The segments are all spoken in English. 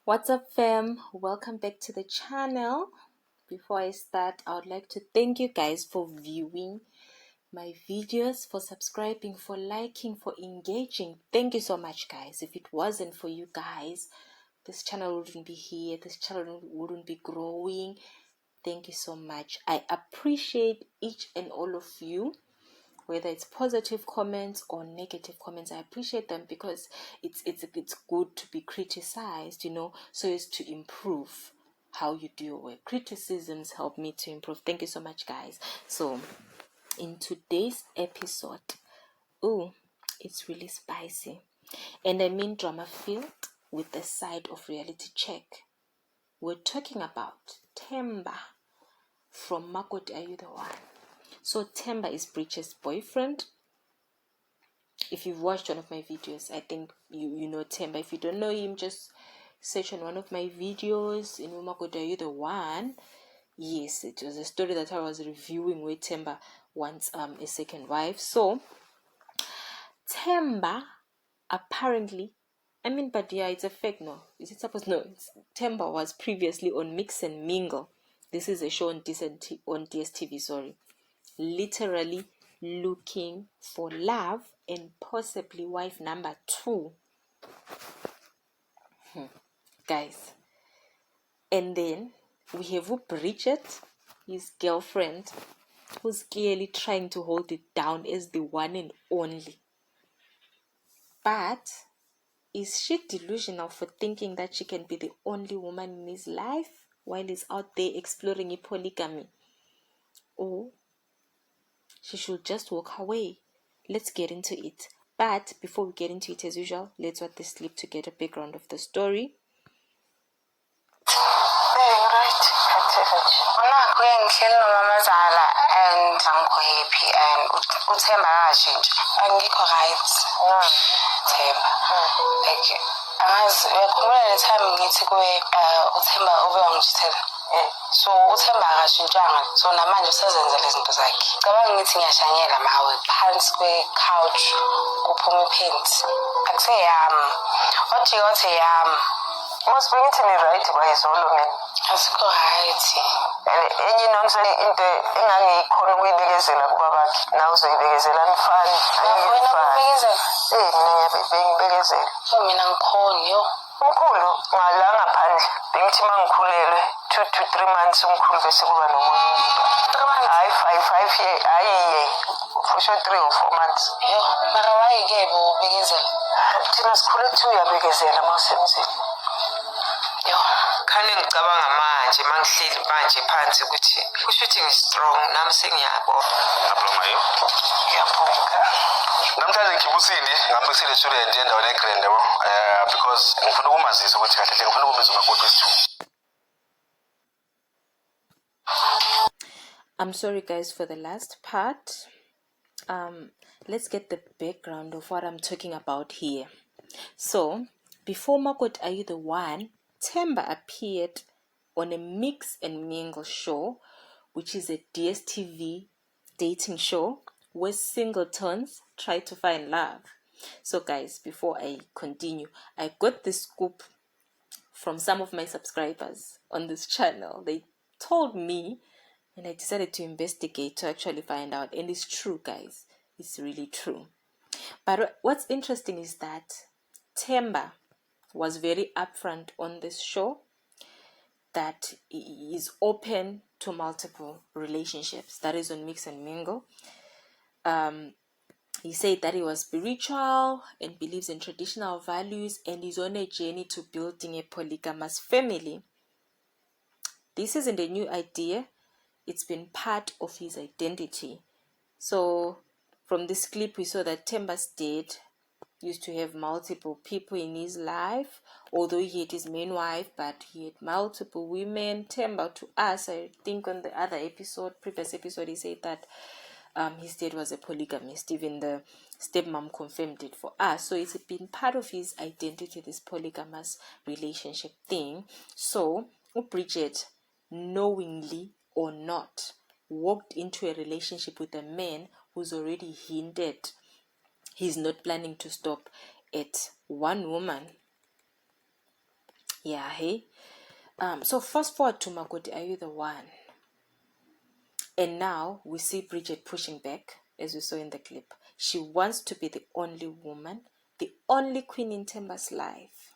What's up, fam? Welcome back to the channel. Before I start, I would like to thank you guys for viewing my videos, for subscribing, for liking, for engaging. Thank you so much, guys. If it wasn't for you guys, this channel wouldn't be here, this channel wouldn't be growing. Thank you so much. I appreciate each and all of you, whether it's positive comments or negative comments. I appreciate them because it's good to be criticized, so as to improve how you do your work. Criticisms help me to improve. Thank you so much, guys. So in today's episode, it's really spicy, and I mean drama filled with a side of reality check. We're talking about Themba from Makoti Are You The One? So Themba is Breach's boyfriend. If you've watched one of my videos, I think you know Themba. If you don't know him, just search on one of my videos in Makoti Are You The One? Yes, it was a story that I was reviewing where Themba wants a second wife. So Themba apparently, but yeah, it's a fake. No, is it supposed? No, Themba was previously on Mix and Mingle. This is a show on DSTV. Sorry, literally looking for love and possibly wife number 2. Guys. And then we have Bridget, his girlfriend, who's clearly trying to hold it down as the one and only. But is she delusional for thinking that she can be the only woman in his life while he's out there exploring polygamy? Or she should just walk away. Let's get into it. But before we get into it, as usual, let's watch the clip to get a background of the story. Ngihleli nomamazala and angikho happy and uThemba akashintsha angikho right. Themba like angazi uyakhumbula le time ngithi kuwe uThemba ube wangijithela. So uThemba akashintshanga, so namanje usezenzela izinto zakhe. Cabanga ngithi ngiyashanyela mawe phansi kwe-couch kuphuma ipaint akuseyami wajika wathi yami masibengithi ni-right kwayizolo mina asikho right. Enye nonse into engangiyikhona ukuyibekezela kuba bakhe nawe uzoyibekezela nifani mina ngiyabekezela mina ngikhona yo umkhulu ngala ngaphandle bengithi uma ngikhulelwe 2 to 3 months umkhulu bese kuba nomunye umuntu hayi 5 years hayi for sure 3 or 4 months yo mara wayike bo bekezela thina sikhule 2 uyabekezela mawusemzini yo khane ngicabanga manje mangihleli manje phansi ukuthi kusho ukuthi ngi-strong nami sengiyabo ablomayo ngiyabonga namhlanje ngibusile ngambusile student endaweni eGrand yabo because ngifuna ukumazisa ukuthi kahle hle ngifuna ukumenza umakoti wesithu. I'm sorry guys for the last part. Let's get the background of what I'm talking about here. So before Makoti Are You The One, Themba appeared on a Mix and Mingle show, which is a DSTV dating show where singletons try to find love. So guys, before I continue, I got this scoop from some of my subscribers on this channel. They told me, and I decided to investigate to actually find out. And it's true, guys. It's really true. But what's interesting is that Themba was very upfront on this show that he is open to multiple relationships. That is on Mix and Mingle. He said that he was spiritual and believes in traditional values and is on a journey to building a polygamous family. This isn't a new idea. It's been part of his identity. So from this clip, we saw that Themba's dad used to have multiple people in his life, although he had his main wife, but he had multiple women. Themba, to us, I think on the other previous episode, he said that his dad was a polygamist. Even the stepmom confirmed it for us. So it's been part of his identity, this polygamous relationship thing. So Bridget, knowingly or not, walked into a relationship with a man who's already hinted he's not planning to stop at one woman. Yeah, hey. So fast forward to Makoti, are you the one? And now we see Bridget pushing back, as we saw in the clip. She wants to be the only woman, the only queen in Themba's life.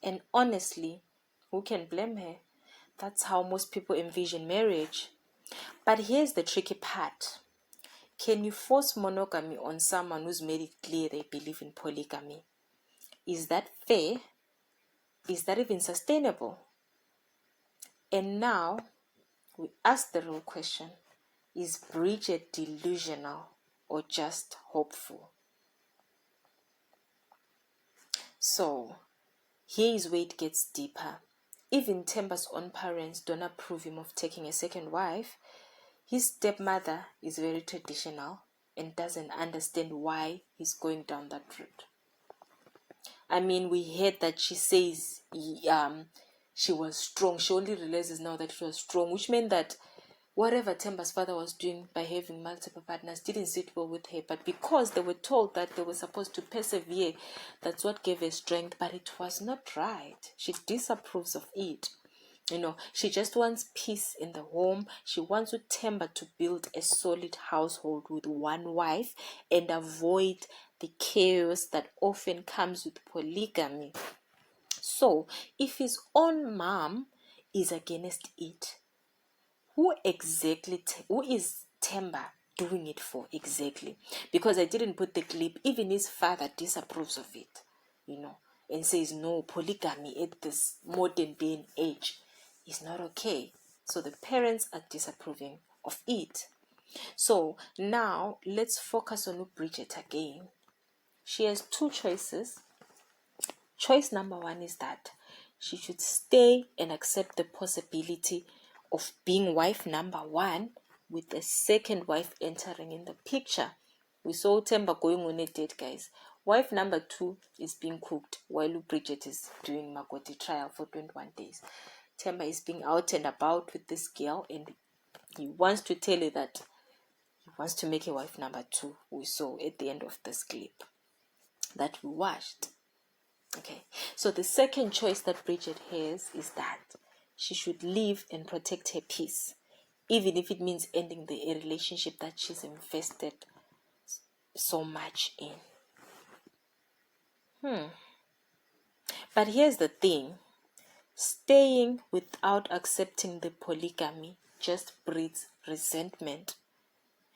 And honestly, who can blame her? That's how most people envision marriage. But here's the tricky part. Can you force monogamy on someone who's made it clear they believe in polygamy? Is that fair? Is that even sustainable? And now we ask the real question. Is Bridget delusional or just hopeful? So, here is where it gets deeper. Even Themba's own parents don't approve him of taking a second wife. His stepmother is very traditional and doesn't understand why he's going down that route. I mean, we heard that she says she was strong. She only realizes now that she was strong, which meant that whatever Themba's father was doing by having multiple partners didn't sit well with her. But because they were told that they were supposed to persevere, that's what gave her strength. But it was not right. She disapproves of it. She just wants peace in the home. She wants Themba to build a solid household with one wife and avoid the chaos that often comes with polygamy. So, if his own mom is against it, who is Themba doing it for exactly? Because I didn't put the clip. Even his father disapproves of it, and says no, polygamy at this modern day and age is not okay. So the parents are disapproving of it. So now let's focus on Bridget again. She has two choices. Choice number one is that she should stay and accept the possibility of being wife number one with a second wife entering in the picture. We saw Themba going on a date, guys. Wife number two is being cooked while Bridget is doing Makoti trial for 21 days. Themba is being out and about with this girl, and he wants to tell you that he wants to make a wife number two. We saw at the end of this clip that we watched. Okay, so the second choice that Bridget has is that she should live and protect her peace, even if it means ending the relationship that she's invested so much in. But here's the thing. Staying without accepting the polygamy just breeds resentment.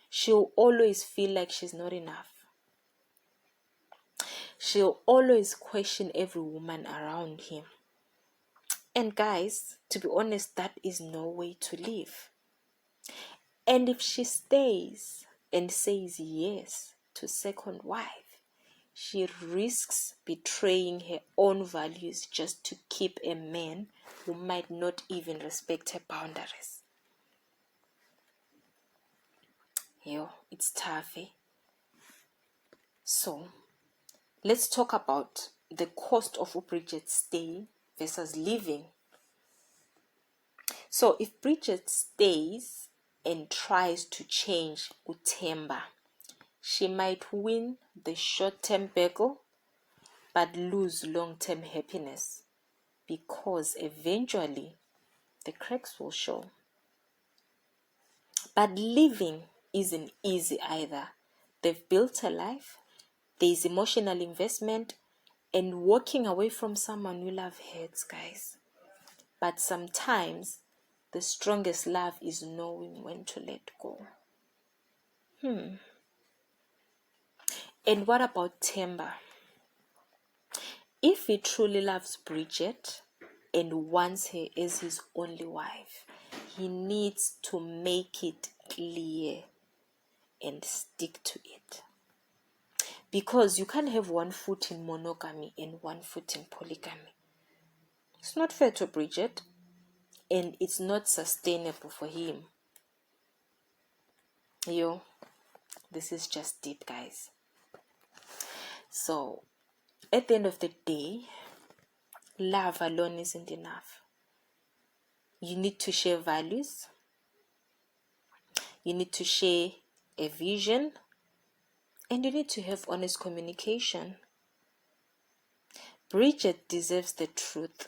She'll always feel like she's not enough. She'll always question every woman around him. And guys, to be honest, that is no way to live. And if she stays and says yes to second wife, she risks betraying her own values just to keep a man who might not even respect her boundaries. It's tough, eh? So, let's talk about the cost of Bridget staying versus leaving. So, if Bridget stays and tries to change Themba, she might win the short-term battle but lose long-term happiness, because eventually the cracks will show. But living isn't easy either. They've built a life, there's emotional investment, and walking away from someone you love hurts, guys. But sometimes the strongest love is knowing when to let go. And what about Themba? If he truly loves Bridget and wants her as his only wife, he needs to make it clear and stick to it. Because you can't have one foot in monogamy and one foot in polygamy. It's not fair to Bridget, and it's not sustainable for him. This is just deep, guys. So, at the end of the day, love alone isn't enough. You need to share values. You need to share a vision. And you need to have honest communication. Bridget deserves the truth.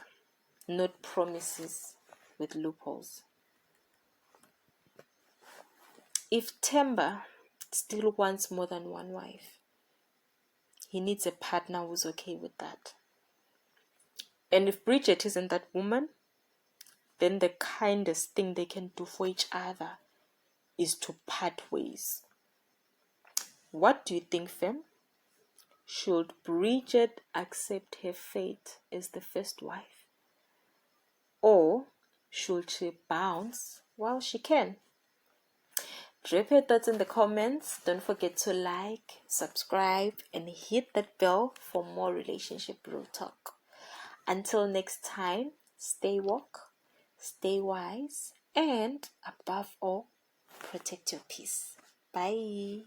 not promises with loopholes. If Themba still wants more than one wife, he needs a partner who's okay with that. And if Bridget isn't that woman, then the kindest thing they can do for each other is to part ways. What do you think, fam? Should Bridget accept her fate as the first wife? Or should she bounce while she can? Drop your thoughts in the comments. Don't forget to like, subscribe, and hit that bell for more relationship real talk. Until next time, stay woke, stay wise, and above all, protect your peace. Bye.